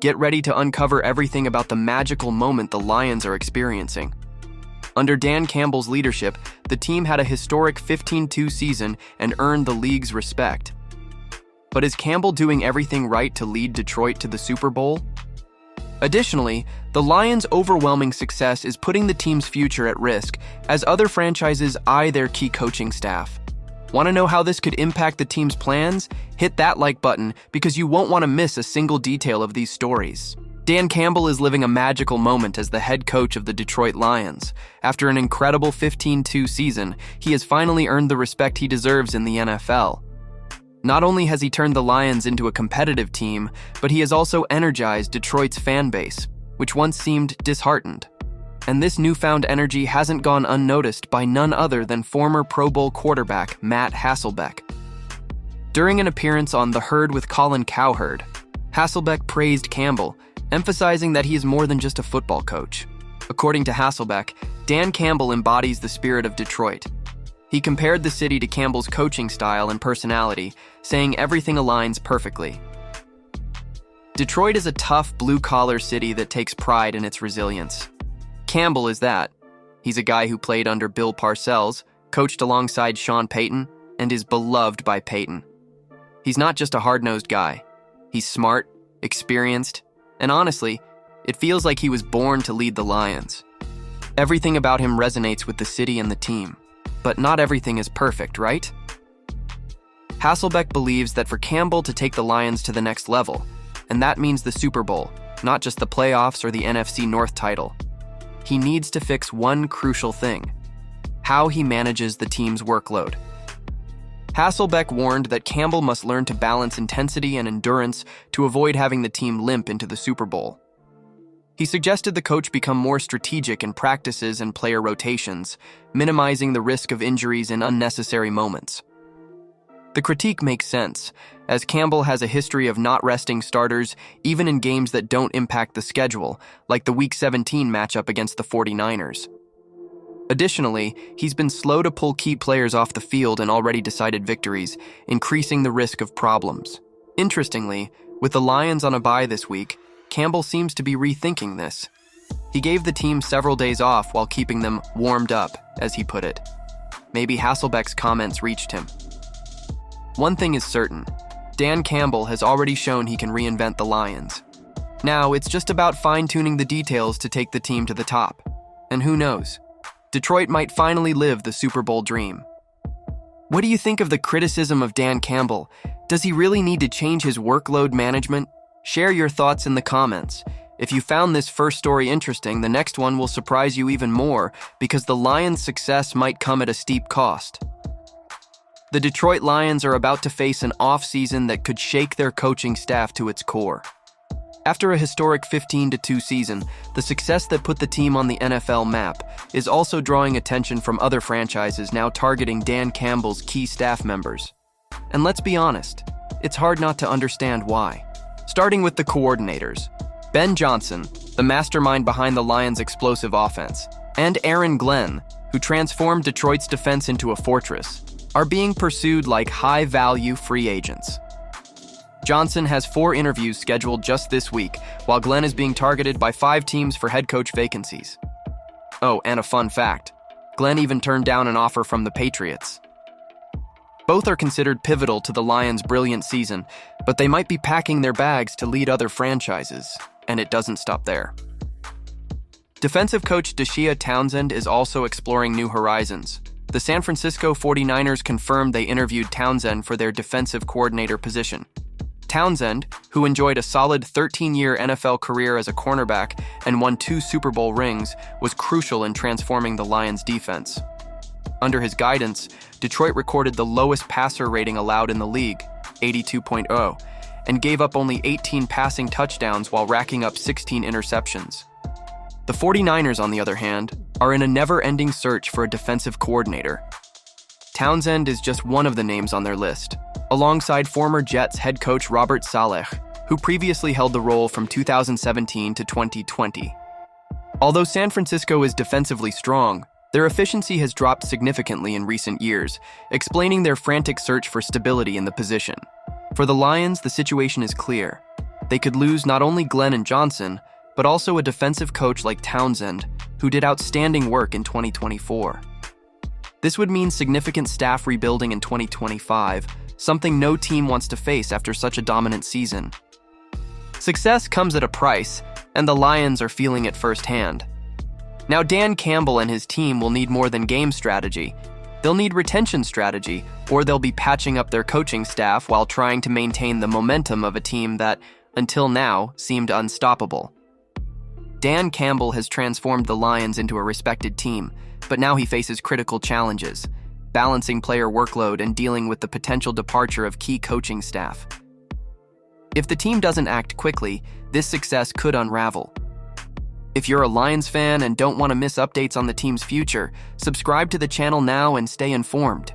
Get ready to uncover everything about the magical moment the Lions are experiencing. Under Dan Campbell's leadership, the team had a historic 15-2 season and earned the league's respect. But is Campbell doing everything right to lead Detroit to the Super Bowl? Additionally, the Lions' overwhelming success is putting the team's future at risk as other franchises eye their key coaching staff. Want to know how this could impact the team's plans? Hit that like button because you won't want to miss a single detail of these stories. Dan Campbell is living a magical moment as the head coach of the Detroit Lions. After an incredible 15-2 season, he has finally earned the respect he deserves in the NFL. Not only has he turned the Lions into a competitive team, but he has also energized Detroit's fan base, which once seemed disheartened. And this newfound energy hasn't gone unnoticed by none other than former Pro Bowl quarterback Matt Hasselbeck. During an appearance on The Herd with Colin Cowherd, Hasselbeck praised Campbell, emphasizing that he is more than just a football coach. According to Hasselbeck, Dan Campbell embodies the spirit of Detroit. He compared the city to Campbell's coaching style and personality, saying everything aligns perfectly. Detroit is a tough, blue-collar city that takes pride in its resilience. Campbell is that. He's a guy who played under Bill Parcells, coached alongside Sean Payton, and is beloved by Payton. He's not just a hard-nosed guy. He's smart, experienced, and honestly, it feels like he was born to lead the Lions. Everything about him resonates with the city and the team, but not everything is perfect, right? Hasselbeck believes that for Campbell to take the Lions to the next level, and that means the Super Bowl, not just the playoffs or the NFC North title, he needs to fix one crucial thing: how he manages the team's workload. Hasselbeck warned that Campbell must learn to balance intensity and endurance to avoid having the team limp into the Super Bowl. He suggested the coach become more strategic in practices and player rotations, minimizing the risk of injuries in unnecessary moments. The critique makes sense, as Campbell has a history of not resting starters even in games that don't impact the schedule, like the Week 17 matchup against the 49ers. Additionally, he's been slow to pull key players off the field in already decided victories, increasing the risk of problems. Interestingly, with the Lions on a bye this week, Campbell seems to be rethinking this. He gave the team several days off while keeping them warmed up, as he put it. Maybe Hasselbeck's comments reached him. One thing is certain: Dan Campbell has already shown he can reinvent the Lions. Now, it's just about fine-tuning the details to take the team to the top. And who knows? Detroit might finally live the Super Bowl dream. What do you think of the criticism of Dan Campbell? Does he really need to change his workload management? Share your thoughts in the comments. If you found this first story interesting, the next one will surprise you even more because the Lions' success might come at a steep cost. The Detroit Lions are about to face an off-season that could shake their coaching staff to its core. After a historic 15-2 season, the success that put the team on the NFL map is also drawing attention from other franchises now targeting Dan Campbell's key staff members. And let's be honest, it's hard not to understand why. Starting with the coordinators: Ben Johnson, the mastermind behind the Lions' explosive offense, and Aaron Glenn, who transformed Detroit's defense into a fortress, are being pursued like high-value free agents. Johnson has 4 interviews scheduled just this week, while Glenn is being targeted by 5 teams for head coach vacancies. Oh, and a fun fact: Glenn even turned down an offer from the Patriots. Both are considered pivotal to the Lions' brilliant season, but they might be packing their bags to lead other franchises, and it doesn't stop there. Defensive coach Deshea Townsend is also exploring new horizons. The San Francisco 49ers confirmed they interviewed Townsend for their defensive coordinator position. Townsend, who enjoyed a solid 13-year NFL career as a cornerback and won 2 Super Bowl rings, was crucial in transforming the Lions' defense. Under his guidance, Detroit recorded the lowest passer rating allowed in the league, 82.0, and gave up only 18 passing touchdowns while racking up 16 interceptions. The 49ers, on the other hand, are in a never-ending search for a defensive coordinator. Townsend is just one of the names on their list, alongside former Jets head coach Robert Saleh, who previously held the role from 2017 to 2020. Although San Francisco is defensively strong, their efficiency has dropped significantly in recent years, explaining their frantic search for stability in the position. For the Lions, the situation is clear. They could lose not only Glenn and Johnson, but also a defensive coach like Townsend, who did outstanding work in 2024. This would mean significant staff rebuilding in 2025, something no team wants to face after such a dominant season. Success comes at a price, and the Lions are feeling it firsthand. Now, Dan Campbell and his team will need more than game strategy. They'll need retention strategy, or they'll be patching up their coaching staff while trying to maintain the momentum of a team that, until now, seemed unstoppable. Dan Campbell has transformed the Lions into a respected team, but now he faces critical challenges, balancing player workload and dealing with the potential departure of key coaching staff. If the team doesn't act quickly, this success could unravel. If you're a Lions fan and don't want to miss updates on the team's future, subscribe to the channel now and stay informed.